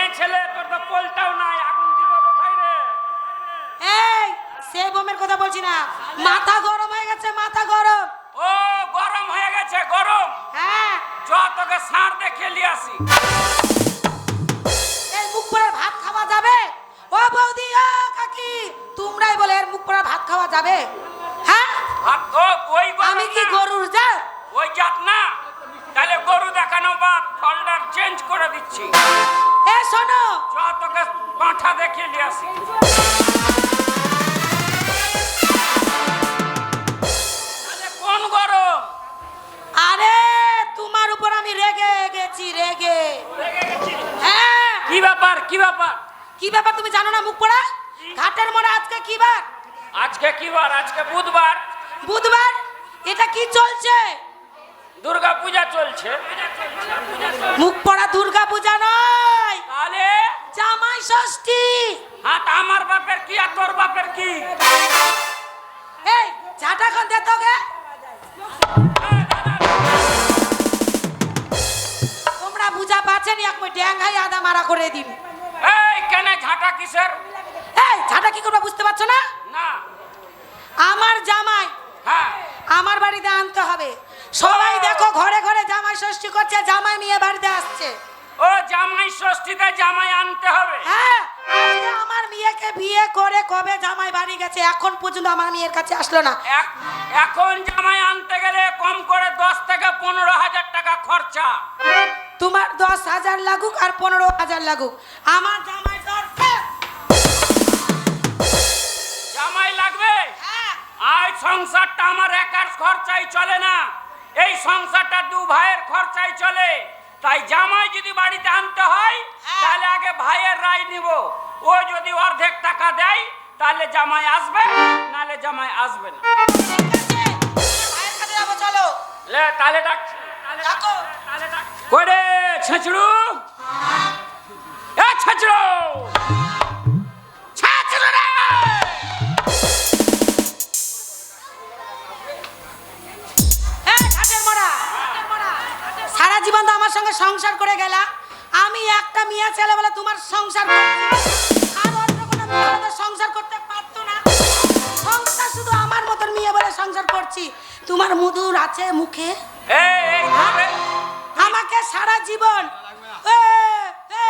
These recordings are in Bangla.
মেয়ে ছেলে, তোর তো পোলটাও নাই, আগুন দিব কোথায় রে? এই সে বোমের কথা বলছি না, মাথা গরম হয়ে গেছে, মাথা গরম। ও গরম হয়ে গেছে, গরম। হ্যাঁ, চ তোকে সার দেখে নিয়ে আসি। এই মুখ পোড়া ভাত খাওয়া যাবে? ও বৌদি, ও কাকি, তোমরাই বলে এর মুখ পোড়া ভাত খাওয়া যাবে? হ্যাঁ, ভাত তো ওই গরম আমি কি না। গরুর জাত? ওই জাত না, তাহলে গরু দেখানো বাদ, ফল্ডার চেঞ্জ করে দিচ্ছি। এ শোনো, চ তোকে পাঁঠা দেখে নিয়ে আসি। তাহলে কোন গরম? আরে তোমার উপর আমি রেগে গেছি, রেগে। হ্যাঁ, কি ব্যাপার, কি ব্যাপার? কি ব্যাপার তুমি জানো না মুখ পোড়া? ঘাটের মোড়ে আজকে কি বার? আজকে কি বার? আজকে বুধবার। বুধবার। এটা কি চলছে? দুর্গা পূজা চলছে। মুখ পড়া দুর্গা পূজা নয়, তাহলে জামাই ষষ্ঠী। হ্যাঁ, তা আমার বাপের কি আর তোর বাপের কি? এই ঝাঁটা খান দে তোকে। তোমরা বুঝা পাচ্ছেন, এক মই ড্যাঙ্গাই আদা মারা করে দিন। এই কেন ঝাঁটা কিসের? এই ঝাঁটা কি করবা বুঝতে পারছো না? না। আমার জামাই হ্যাঁ, আমার বাড়িতে আনতে হবে। সবাই দেখো ঘরে ঘরে জামাই ষষ্ঠী করছে, জামাই মেয়ে বাড়িতে আসছে। ও জামাই ষষ্ঠীতে জামাই আনতে হবে। হ্যাঁ, আজকে আমার মেয়েকে বিয়ে করে কবে জামাই বাড়ি গেছে, এখন পর্যন্ত আমার মেয়ের কাছে আসলো না। এখন জামাই আনতে গেলে কম করে 10 থেকে 15,000 টাকা খরচা। তোমার 10,000 লাগুক আর 15,000 লাগুক, আমার জামাই দরকার। জামাই লাগবে? হ্যাঁ, আজ সংসারটা আমার একার খরচাই চলে না, এই সংসারটা দু ভাইয়ের খরচাই চলে। তাই জামাই যদি বাড়িতে আনতে হয়, তাহলে আগে ভাইয়ের রায় নিব। ও যদি অর্ধেক টাকা দেয় তাহলে জামাই আসবে, নালে জামাই আসবে না। ঠিক আছে, ভাইয়ের কাছে যাবো, চলো। লে তাহলে ডাক, ডাকো। করে ছেঁচড়ু, এ ছেঁচড়ু, ছেঁচড়ু রে! এই ঘাটের মোড়া, সারা জীবন তো আমার সঙ্গে সংসার করে গেলা। আমি একটা মেয়ে ছেলে বলে তোমার সংসার করছি, আর অন্য কোনো মেয়ে হলে তো সংসার করতে পারতো না। সংসার শুধু আমার মতন মেয়ে বলে সংসার করছি। তোমার মধুর আছে মুখে। এই ভাবে আমাকে সারা জীবন এ, এ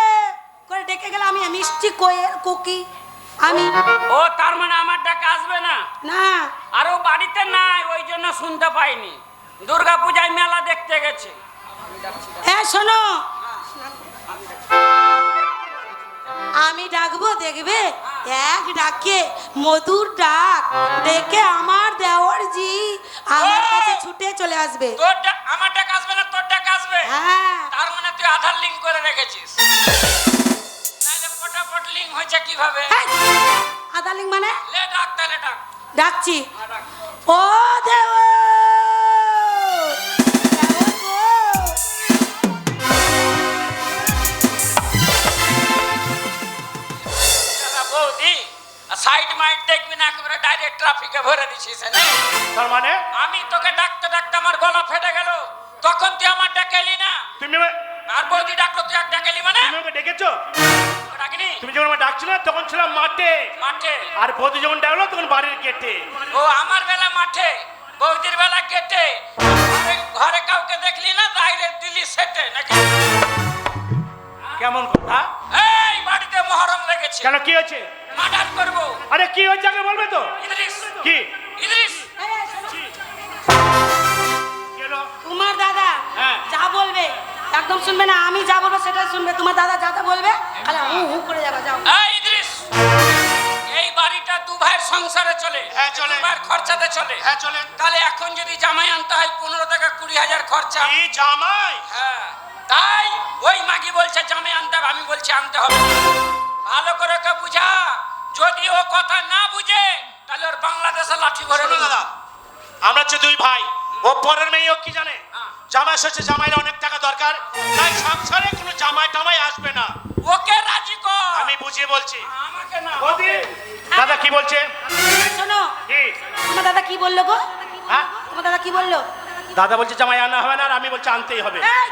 করে ডেকে গেলে আমি মিষ্টি কোয়েল কোকি আমি। ও তার মানে আমার ডাকে আসবে না? না, আরো বাড়িতে নাই, ওই জন্য শুনতে পাইনি। দুর্গা পূজায় মেলা দেখতে গেছে। এ শোনো, আমি ডাকবো, দেখবে এক ডাকে মধুর ডাক ডেকে আমার দেওর জি আমার কাছে ছুটে চলে আসবে। আমার ডাক আসবে না, তোর ডাক আসবে? হ্যাঁ, তার মানে তুই আধার লিঙ্ক করে রেখেছিস, নাহলে ফটাফট লিঙ্ক হয়েছে কিভাবে? আদালিং মানে লে ডাক, তাহলে ডাক। ডাকছি। হ্যাঁ, ডাক। ও দেওর, দাদা বৌদি, সাইড মাইট দেখবি না, একেবারে ডাইরেক্ট ট্রাফিকে ভরে দিছিস। তার মানে আমি তোকে ডাকতে ডাকতে আমার গলা ফেটে গেল, তখন তুই আমার ডাকেলি না। তুমি আর বৌদি ডাকলো, তুই এক ডাকেলি মানে? তুমি ওকে ডেকেছো? তোকে ডাকিনি? তুমি যখন আমাকে ডাকছিলে তখন ছিলাম মাঠে, মাঠে। আর বৌদি যখন ডাকলো তখন বাড়ির গেটে। ও আমার বেলা মাঠে, বৌদির বেলা গেটে। ঘরে কাউকে দেখলি না, বাইরে দিলি সেটে নাকি? কেমন কথা? এই বাড়িতে মহরম লেগেছে, কেন, কি হয়েছে? মার্ডার করবো। আরে কি হয়েছে আগে বলবে তো? ইদ্রিস, কি ইদ্রিস, কি হলো? তোমার দাদা হ্যাঁ। যা বলবে একদম শুনবে না, আমি যা বলবো সেটাই শুনবে। তোমার দাদা যা যা বলবে খালি হু হু করে যাবে। যাও। এই ইদ্রিস, এই বাড়িটা দু ভাইয়ের সংসারে চলে। হ্যাঁ, চলে। দু ভাইয়ের খরচাতে চলে। হ্যাঁ, চলে। তাহলে এখন যদি জামাই আনতে হয় 15 থেকে 20,000 খরচা। কি জামাই? হ্যাঁ, তাই ওই মাগি বলছে জামাই আনতে হবে, আমি বলছি আনতে হবে। ভালো করে ওকে বুঝা, যদি ও কথা না বুঝে তাহলে ওর বাংলাদেশে লাঠি ভরে শোনো দেবো। দাদা, আমরা হচ্ছে দুই ভাই, ও পরের মেয়ে, ও কি জানে? জামাই হচ্ছে জামাইয়ের অনেক টাকা দরকার, তাই সংসারে কোনো জামাই টামাই আসবে না। ওকে রাজি কর। আমি বুঝিয়ে বলছি। আমাকে না। বৌদি, দাদা কি বলছে? শোনো, কি? তোমার দাদা কি বললো গো? হ্যাঁ, তোমার দাদা কি বললো? দাদা বলছে জামাই আনা হবে না, আর আমি বলছি আনতেই হবে। এই,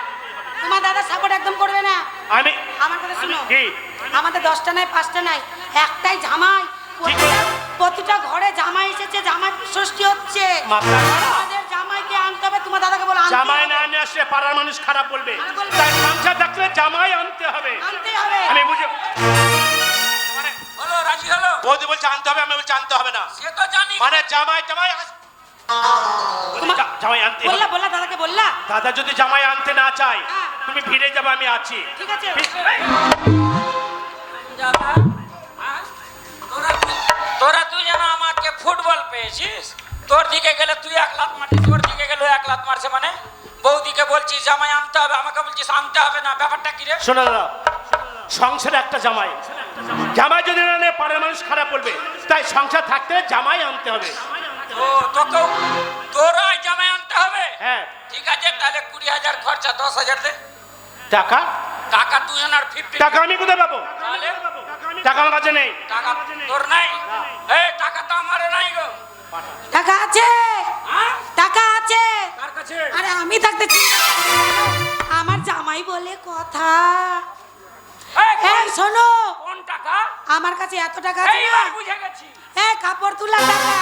তোমার দাদা সাপোর্ট একদম করবে না। আমি আমার কথা শুনো, কি? আমাদের 10টা নাই 5টা নাই, একটাই জামাই। ঠিক আছে। প্রতিটা ঘরে জামাই এসেছে, জামাই ষষ্ঠী হচ্ছে। মাথা খারাপ। আমাদের জামাইকে আনতে হবে, তোমার দাদাকে বলো আনতে জামাই হবে। না নিয়ে আসলে পাড়ার মানুষ খারাপ বলবে, খারাপ বলবে। তাই সংসার থাকলে জামাই আনতে হবে। আনতে হবে। আমি বুঝে মানে হলো রাজি হলো? বৌদি বলছে আনতে হবে, আমি বলছি আনতে হবে না, সে তো জানি। মানে জামাই জামাই জামাই আনতে হবে। বললা বললা দাদাকে বললা? দাদা যদি জামাই আনতে না চায় হ্যাঁ। তুমি ফিরে যাবে, আমি আছি। ঠিক আছে। যাবা? হ্যাঁ? তোরা তুই যেন আমাকে ফুটবল পেয়েছিস, তোর দিকে গেলে তুই 1 লাত মারছিস, তোর দিকে গেলে 1 লাত মারছে, মানে বৌদিকে বলছিস জামাই আনতে হবে, আমাকে বলছিস আনতে হবে না, ব্যাপারটা কি রে? শোনো দাদা, সংসারে একটা জামাই, জামাই যদি না নেয় পাড়ার মানুষ খারাপ বলবে, তাই সংসার থাকতে জামাই আনতে হবে। ও তোকেও তোরও জামাই আনতে হবে? হ্যাঁ। ঠিক আছে, তাহলে 20,000 খরচা, 10,000 দে। টাকা টাকা তুই আর 50 টাকা আমি কোথায় পাবো? তাহলে টাকা আমার কাছে নেই। টাকা তোর নাই? এই টাকা তো আমার নাই গো। টাকা আছে, হ্যাঁ? টাকা আছে। কার কাছে? আরে আমি থাকতে আমার জামাই বলে কথা। এই, এই শোনো, কোন টাকা? আমার কাছে এত টাকা আছে না, এইবার বুঝে গেছি। কাপড় তোলা টাকা।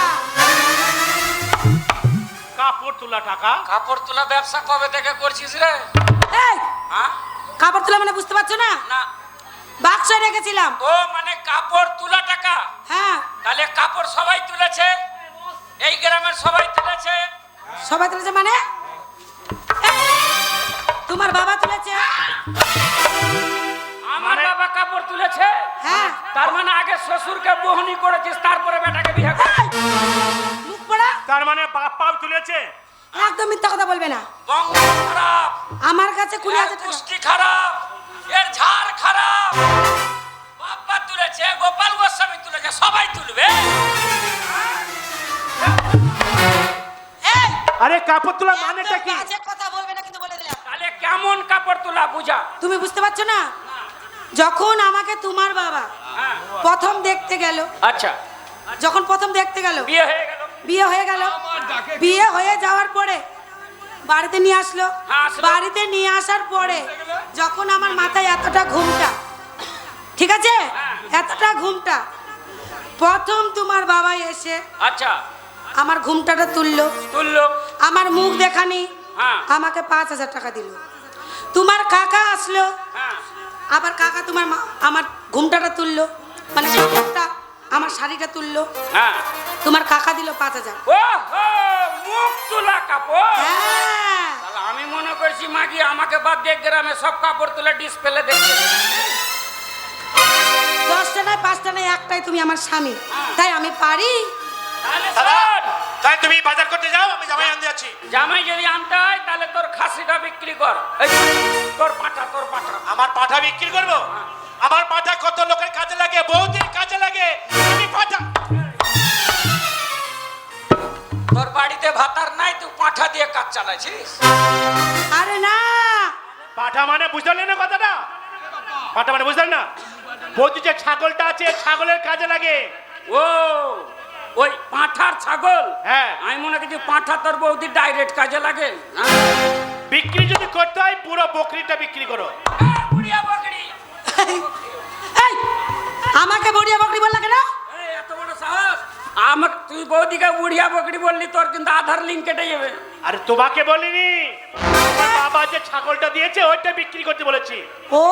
কাপড় তোলা টাকা? কাপড় তোলা ব্যবসা কবে থেকে করছিস রে? এই হ্যাঁ? কাপড় তোলা মানে বুঝতে পারছো না? না। বাক্সে রেখেছিলাম। ও মানে কাপড় তোলা টাকা? হ্যাঁ। তাহলে কাপড় সবাই তুলেছে, এই গ্রামের সবাই তুলেছে। সবাই তুলেছে মানে? এই, তোমার বাবা তুলেছে? আমার বাবা কাপড় তুলেছে? হ্যাঁ। তার মানে আগে শ্বশুরকে বহনি করেছিস, তারপরে বেটাকে বিয়ে এই, করেছিস। মুখ পড়া, তার মানে বাপ পাপ তুলেছে? একদম মিথ্যা কথা বলবে না। বঙ্গ খারাপ, আমার কাছে 20,000 এর টাকা। পুষ্টি খারাপ, এর ঝাড় খারাপ। বাপ্পা তুলেছে, গোপাল গোস্বামী তুলেছে, সবাই তুলবে। এই, আরে কাপড় তোলা মানেটা একদম কি? বাজে কথা বলবে না কিন্তু বলে দিলাম। তাহলে কেমন কাপড় তোলা বুঝা? তুমি বুঝতে পারছো না? যখন আমাকে তোমার বাবা হ্যাঁ। প্রথম দেখতে গেল, আচ্ছা, যখন প্রথম দেখতে গেল, বিয়ে হয়ে গেল। বিয়ে হয়ে গেল, বিয়ে হয়ে যাওয়ার পরে বাড়িতে নিয়ে আসলো। হ্যাঁ, আসলো। বাড়িতে নিয়ে আসার পরে যখন আমার মাথায় এতটা ঘুমটা, ঠিক আছে, এতটা ঘুমটা, প্রথম তোমার বাবা এসে আচ্ছা, আমার ঘুমটাটা তুললো, তুললো। আমার মুখ দেখানি, হ্যাঁ। আমাকে 5,000 টাকা দিল। তোমার কাকা আসলো, হ্যাঁ। আবার কাকা তোমার আমার ঘুমটাটা তুললো, মানে কাপড়টা, আমার শাড়িটা তুললো, হ্যাঁ। তোমার কাকা দিল 5,000। ও হো, মুখ তোলা কাপড়। হ্যাঁ, তাহলে আমি মনে করছি মাগি আমাকে বাদ দিয়ে গ্রামে সব কাপড় তুলে ডিসপ্লে দেখছে। 10টা নয় 5টা নয়, একটাই তুমি আমার স্বামী, তাই আমি পারি। তাহলে দাদা, শোন, তাই তুমি বাজার করতে যাও, আমি জামাই আনতে যাচ্ছি। জামাই যদি আনতে হয় তাহলে তোর খাসিটা বিক্রি কর। এই, তোর পাঠা, তোর পাঠা। আমার পাঠা বিক্রি করবো? আমার পাঠা কত লোকের কাজে লাগে, বৌদির কাজে লাগে। আমি পাঠা তোর বাড়িতে ভাতার নাই, তুই পাঠা দিয়ে কাজ চালাইছিস? আরে না, পাঠা মানে বুঝলেন না কথাটা? পাঠা মানে বুঝলেন না? বৌদি যে ছাগলটা আছে, ছাগলের কাজে লাগে। ও, ওই পাঁঠার ছাগল? হ্যাঁ। আমি মনে করছি পাঁঠা তোর বৌদি ডাইরেক্ট কাজে লাগে। বিক্রি যদি করতে হয় পুরো বকরিটা বিক্রি করো। বুড়িয়া বকরি। এই আমাকে বড়িয়া বকরি বললা কেন? এই, এত বড় সাহস! আমাকে তুই বৌদিকে বুড়িয়া বকরি বললি, তোর কিন্তু আধার লিঙ্ক কেটে যাবে। আরে তোমাকে বলিনি, আমার বাবা যে ছাগলটা দিয়েছে ওইটা বিক্রি করতে বলেছি। ও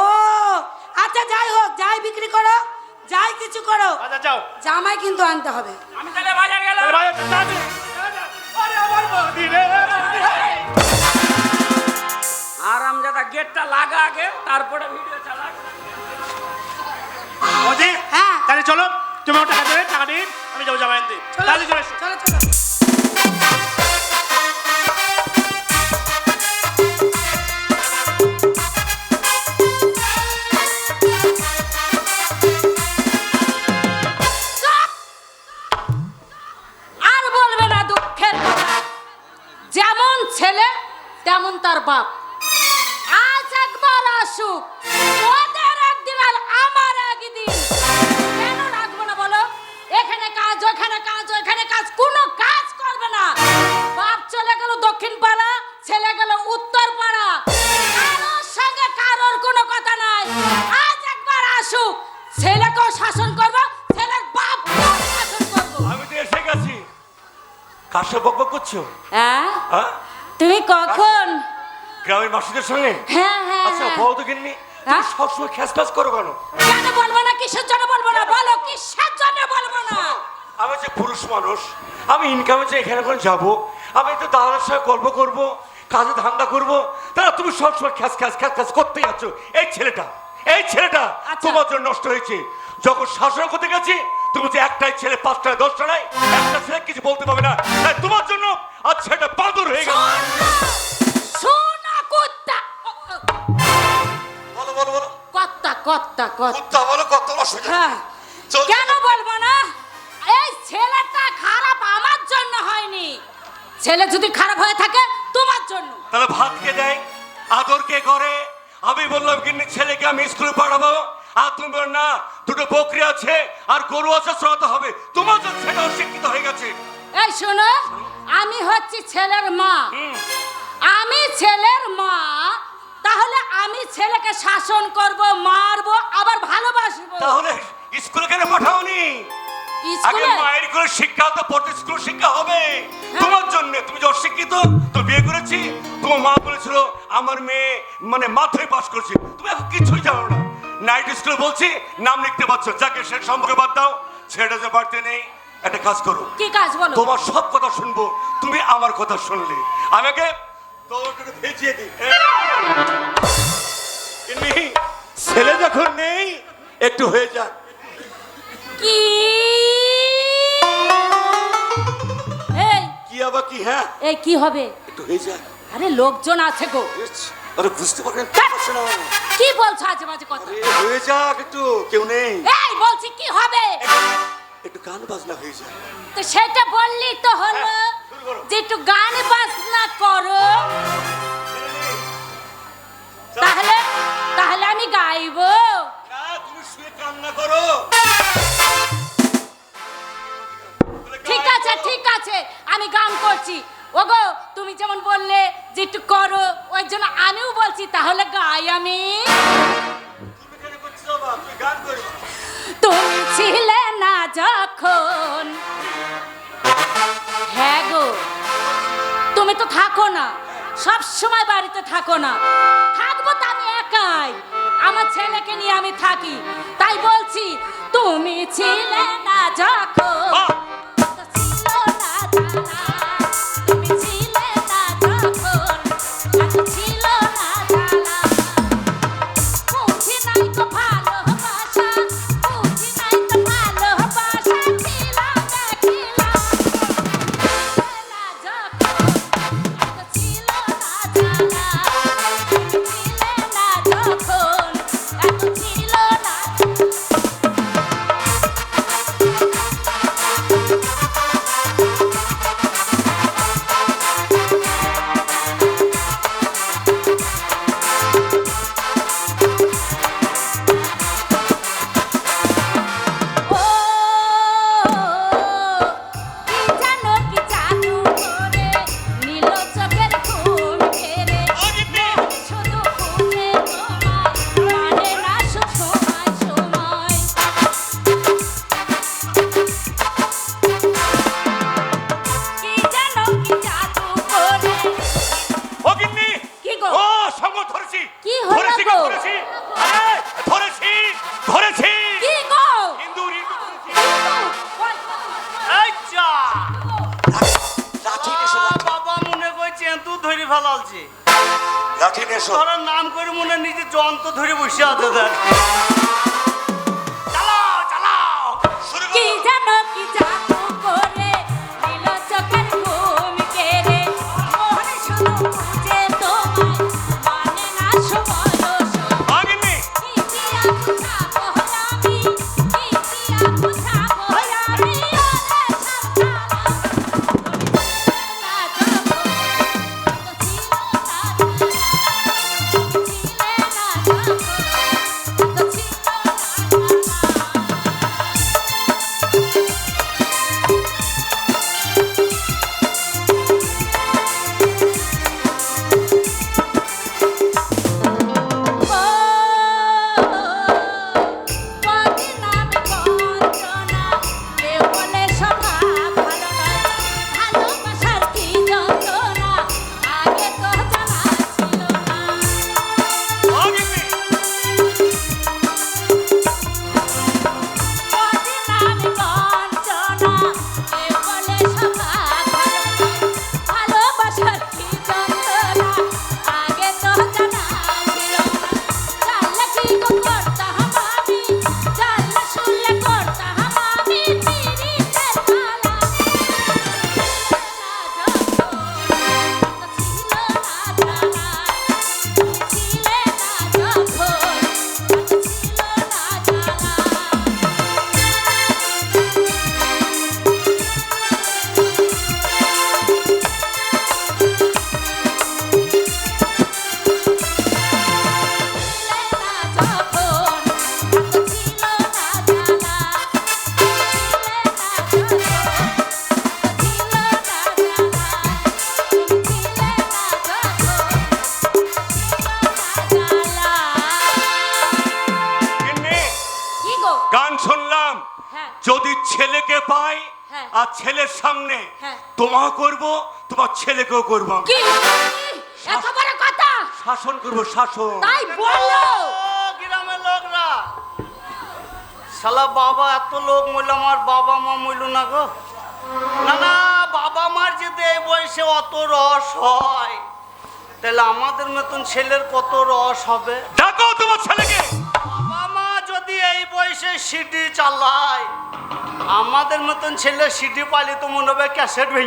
আচ্ছা, যাই হোক, যাই বিক্রি করো, যাই কিছু করো, আচ্ছা যাও। জামাই কিন্তু আনতে হবে। আমি তাহলে বাজার গেলাম। তাহলে বাজার করতে হবে। আরে আমার বৌদি রে। আরামজাদা গেটটা লাগা আগে, তারপরে ভিডিও চালা। বৌদি, হ্যাঁ। তাহলে চলো, তুমি আমার টাকা দেবে, টাকা দিন, আমি যাবো জামাই আনতে। চলো তাহলে চলে এসো। চলো চলো। আর বলবে না দুঃখের কথা, যেমন ছেলে তেমন তার বাপ। আজ একবার আসুক, ওদের একদিন আর আমার একদিন। কেন রাখবো না বলো? এখানে কাজ, ওখানে কাজ, ওখানে কাজ, কোনো কাজ করবে না। বাপ চলে গেল দক্ষিণ পাড়া, ছেলে গেল উত্তর পাড়া, কারোর সঙ্গে কারোর কোনো কথা নাই। আজ একবার আসুক, ছেলেকেও শাসন করব, ছেলের বাপকেও শাসন করব। আমি তো এসে গেছি। কার সাথে বকবক করছো? হ্যাঁ, হ্যাঁ, তুমি কখন? গ্রামের মাসিদের সঙ্গে? হ্যাঁ হ্যাঁ আচ্ছা হ্যাঁ। বলো তো গিন্নি, হ্যাঁ? তুমি সবসময় খ্যাস খ্যাস করো কেন? কেন বলবো না? কিসের জন্য বলবো না? বলো কিসের জন্য বলবো না? আমি যে পুরুষ মানুষ, আমি ইনকামে যে এখানে ওখানে যাবো, আমি তো দাদার সঙ্গে গল্প করবো, কাজে ধান্দা করবো, তারা তুমি সবসময় খ্যাস খ্যাস খ্যাস খ্যাস করতেই আছো। এই ছেলেটা আচ্ছা। তোমার জন্য নষ্ট হয়েছে। যখন শাসন করতে গেছি, তুমি যে একটাই ছেলে 5টা 10টা নাই, একটা ছেলে কিছু বলতে পারবে না, তাই তোমার জন্য আজ ছেলেটা বাদর হয়ে গেল। শোনা কুত্তা, বলো বলো বলো, কত্তা কত্তা কত্তা। কুত্তা বলো, কত অসুবিধা। হ্যাঁ, চল। কেন বলবো না? এই ছেলেটা খারাপ আমার জন্য হয়নি। ছেলে যদি খারাপ হয়ে থাকে তোমার জন্য। তাহলে ভাত কে দেয়, আদর কে করে? আমি বললাম কিন্তু ছেলেকে আমি স্কুলে পাঠাবো, আর তুমি বল না দুটো বকরি আছে আর গরু আছে, চড়াতে হবে। তোমার জন্য ছেলে অশিক্ষিত হয়ে গেছে। এই শোনো, আমি হচ্ছি ছেলের মা। আমি ছেলের মা, তাহলে আমি ছেলেকে শাসন করব, মারবো, আবার ভালোবাসবো। তাহলে স্কুলে কেন পাঠাওনি? আগে স্কুলে মায়ের করে শিক্ষা তো পড়তে, স্কুল শিক্ষা হবে তোমার জন্য। তুমি যে অশিক্ষিত, তো বিয়ে করেছি, তোমার মা বলেছিল আমার মেয়ে মানে মাধ্যমিক পাস করেছে, তুমি এখন কিছুই জানো না। নাইট স্কুলে বলছি নাম লিখতে পারছো, যাকে সে সম্পর্কে বাদ দাও, ছেলেটা যে বাড়তে নেই। একটা কাজ করো, কি কাজ বলো? তোমার সব কথা শুনবো, তুমি আমার কথা শুনলে। আমাকে তোমাকে ভেজিয়ে দিই। ছেলে যখন নেই, একটু হয়ে যাক। কি এই কি আবার কি? হ্যাঁ, এই কি হবে? একটু হয়ে যাক। আরে লোকজন আছে গো। আরে বুঝতে পারবেন কি বলছো আজে বাজে কথা? হয়ে যাক, একটু কেউ নেই, এই বলছি কি হবে? একটু গান বাজনা হয়ে যায়। তো সেটা বললি তো হলো, শুরু করো। যে একটু গান বাজনা করো। তাহলে তাহলে আমি গাইবো। না, তুমি শুয়ে কান্না করো। ঠিক আছে ঠিক আছে, আমি গান করছি। ওগো তুমি যেমন বললে যে একটু করো, ওই জন্য আমিও বলছি, তাহলে গাই আমি। তুমি কেন করছো বাবা? তুমি গান করো। তুমি ছিলে না যখন, হ্যাঁ গো, তুমি তো থাকো না, সব সময় বাড়িতে থাকো না। থাকবো তো আমি একাই, আমার ছেলেকে নিয়ে আমি থাকি। তাই বলছি তুমি ছিলে না যখন, বাহ! ছিল না জানা, তুমি ছিলে না যখন, এত ছিল না জানা। বুঝি নাই তো ভালোবাসা, বুঝি নাই তো ভালোবাসা, ছিলাম দেখিলাম না যখন, এত ছিল না জানা, ছিলে না যখন, এত ছিল না। ও কি জানো কি জাদু করে নীল চোখের ঘুম ঘেরে, শুধু ফুটে তোমার মানে না সময় সময়। কি জানো কি জাদু করে। ও গিন্নি, কি গো? ও সঙ্গ ধরেছি। কি হলো ধরেছি, গো? ধরেছি, আরে, ধরেছি ধরেছি। কি গো? হিন্দু হিন্দু ধরেছি। এই যা লাঠি নেশো, লাঠি। বাবা মনে করছে তুই ধরে ফেলালছি। লাঠি নেশো। তোর নাম করে মনে নিজে যন্ত্র ধরে বসে আছে দেখ। চালাও চালাও শুরু কি করো। জানো কি জাদু করে নীল চোখের ঘুম কেড়ে, মন শুধু খুঁজে তোমায় মানে না সময় সময়। ও গিন্নি, কি দিয়া বুঝাবো আমি, কি দিয়া বুঝাবো আমি, ওরে সাবধানা তুমি ছিলে না যখন, এত ছিল না জানা, ছিলে না যখন, এত ছিল না জানা। যদি ছেলেকে পাই হ্যাঁ। আর ছেলের সামনে হ্যাঁ। তোমা করব, তোমার ছেলেকেও করব, কি এত বড় কথা? শাসন করব, শাসন। তাই বললো। গ্রামের লোকরা শালা বাবা এত লোক মইল, আমার বাবা মা মইল না গো। না না, বাবা মার যদি এই বয়সে অত রস হয়, তাহলে আমাদের মতন ছেলের কত রস হবে। ডাকো তোমার ছেলেকে। বাবা মা যদি এই বয়সে সিডি চালায়, আমাদের মতন ছেলে সিডি পালি তো মনে হবে ক্যাসেট ভেঙে